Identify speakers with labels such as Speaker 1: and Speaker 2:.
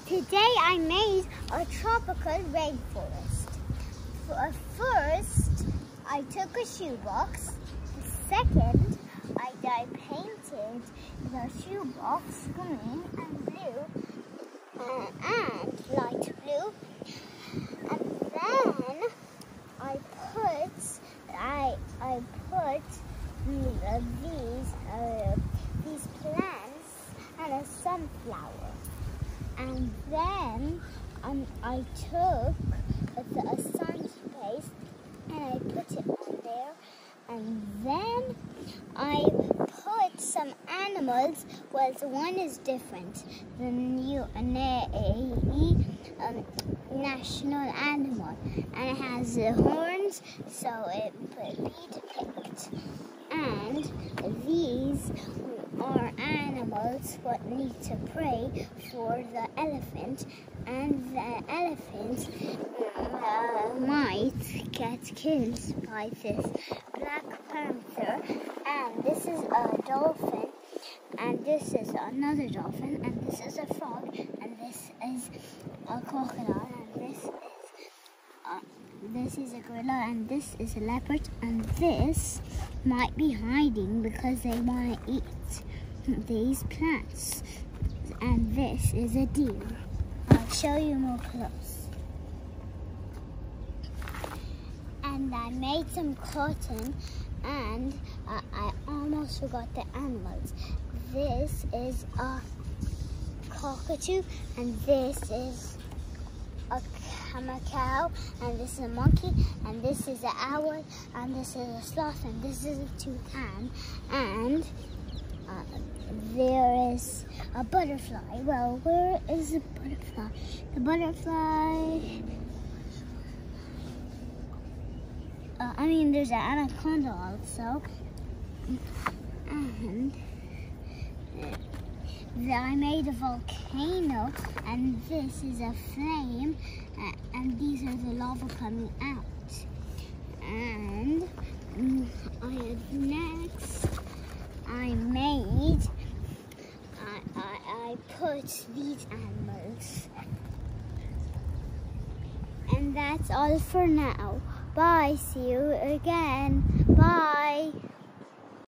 Speaker 1: Today I made a tropical rainforest. First, I took a shoebox. Second, I painted the shoebox green and blue and light blue. And then I put these plants and a sunflower. And then I took a sun's paste and I put it on there. And then I put some animals. Well, one is different. The new national animal, and it has horns, so it be depicted. And these are animals what need to pray for the elephant, and the elephant might get killed by this black panther. And this is a dolphin, and this is another dolphin, and this is a frog, and this is a crocodile, and this is a gorilla, and this is a leopard, and this might be hiding because they want to eat these plants. And this is a deer. I'll show you more close. And I made some cotton, and I almost forgot the animals. This is a cockatoo, and this is a cow, and this is a monkey, and this is an owl, and this is a sloth, and this is a toucan, and there is a butterfly. Well, where is the butterfly? The butterfly... there's an anaconda also. And I made a volcano, and this is a flame, and these are the lava coming out. And next, I put these animals. And that's all for now. Bye. See you again. Bye.